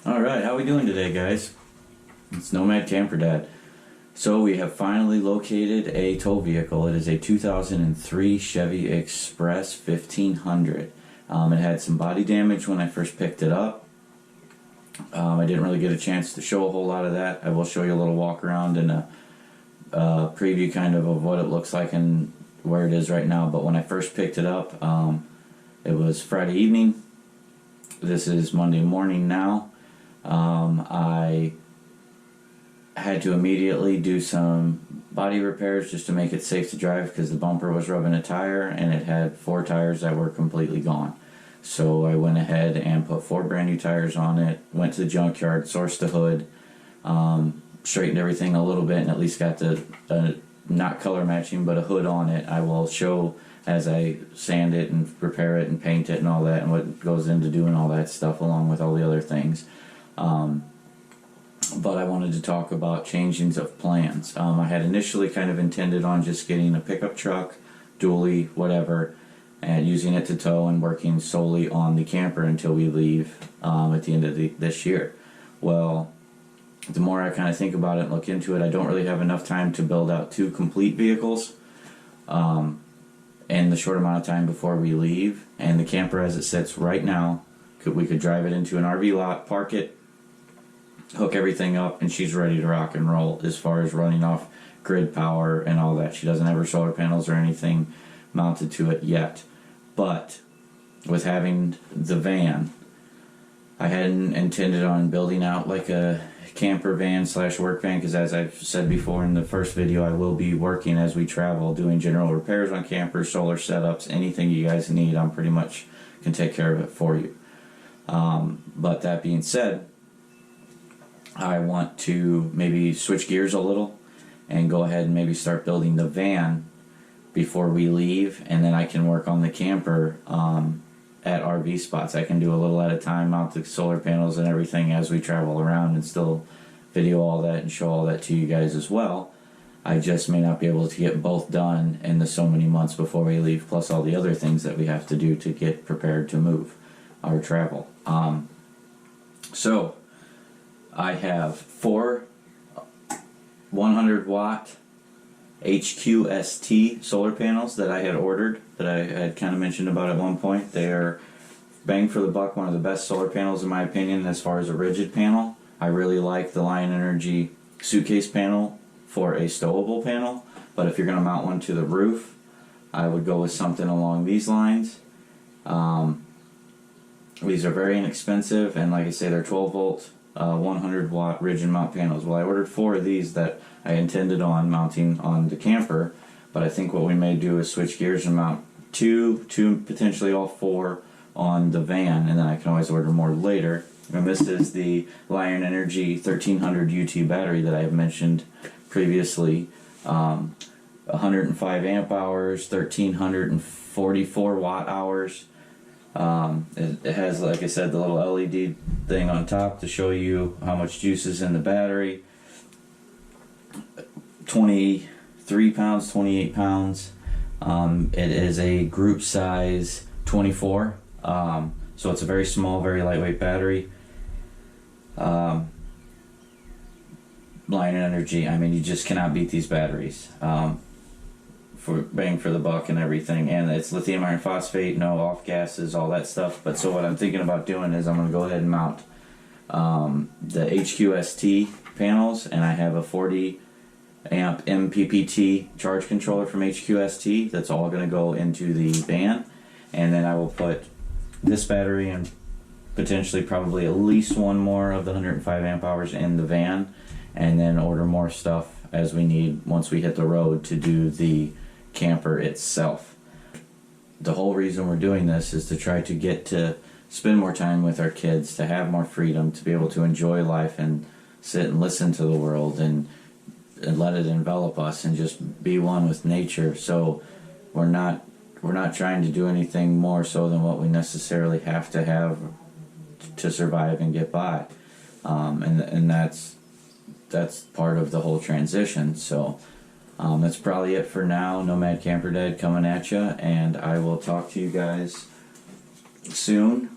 Alright, how we doing today, guys? It's Nomad Camper Dad. So we have finally located a tow vehicle. It is a 2003 Chevy Express 1500. It had some body damage when I first picked it up. I didn't really get a chance to show a whole lot of that. I will show you a little walk around and a preview kind of what it looks like and where it is right now. But when I first picked it up, it was Friday evening. This is Monday morning now. I had to immediately do some body repairs just to make it safe to drive because the bumper was rubbing a tire and it had 4 tires that were completely gone. So I went ahead and put 4 brand new tires on it, went to the junkyard, sourced the hood, straightened everything a little bit, and at least got the not color matching but a hood on it. I will show as I sand it and repair it and paint it and all that and what goes into doing all that stuff along with all the other things. But I wanted to talk about changings of plans. I had initially kind of intended on just getting a pickup truck, dually, whatever, and using it to tow and working solely on the camper until we leave at the end of this year. Well, the more I kind of think about it and look into it, I don't really have enough time to build out 2 complete vehicles in the short amount of time before we leave. And the camper as it sits right now, we could drive it into an RV lot, park it, hook everything up, and she's ready to rock and roll as far as running off grid power and all that. She doesn't have her solar panels or anything mounted to it yet. But with having the van, I hadn't intended on building out like a camper van / work van, because as I've said before in the first video, I will be working as we travel, doing general repairs on campers, solar setups, anything you guys need. I'm pretty much can take care of it for you. But that being said, I want to maybe switch gears a little and go ahead and maybe start building the van before we leave, and then I can work on the camper at RV spots. I can do a little at a time, mount the solar panels and everything as we travel around, and still video all that and show all that to you guys as well. I just may not be able to get both done in the so many months before we leave, plus all the other things that we have to do to get prepared to move or travel. So I have 4 100 watt HQST solar panels that I had ordered, that I had kind of mentioned about at one point. They are bang for the buck, one of the best solar panels in my opinion as far as a rigid panel. I really like the Lion Energy suitcase panel for a stowable panel, but if you're going to mount one to the roof, I would go with something along these lines. These are very inexpensive, and like I say, they're 12 volt 100 watt rigid mount panels. Well, I ordered 4 of these that I intended on mounting on the camper, but I think what we may do is switch gears and mount 2 potentially all 4 on the van, and then I can always order more later. And this is the Lion Energy 1300 UT battery that I have mentioned previously. 105 amp hours, 1344 watt hours. It has, like I said, the little LED thing on top to show you how much juice is in the battery. 23 pounds, 28 pounds. It is a group size 24, so it's a very small, very lightweight battery. Lion Energy, I mean, you just cannot beat these batteries. For bang for the buck and everything, and it's lithium iron phosphate, no off gases, all that stuff. But so what I'm thinking about doing is I'm going to go ahead and mount the HQST panels, and I have a 40 amp MPPT charge controller from HQST that's all going to go into the van, and then I will put this battery and potentially probably at least one more of the 105 amp hours in the van, and then order more stuff as we need once we hit the road to do the camper itself. The whole reason we're doing this is to try to get to spend more time with our kids, to have more freedom, to be able to enjoy life and sit and listen to the world and let it envelop us and just be one with nature. So we're not trying to do anything more so than what we necessarily have to survive and get by, and that's part of the whole transition. So that's probably it for now. Nomad Camper Dad coming at you, and I will talk to you guys soon.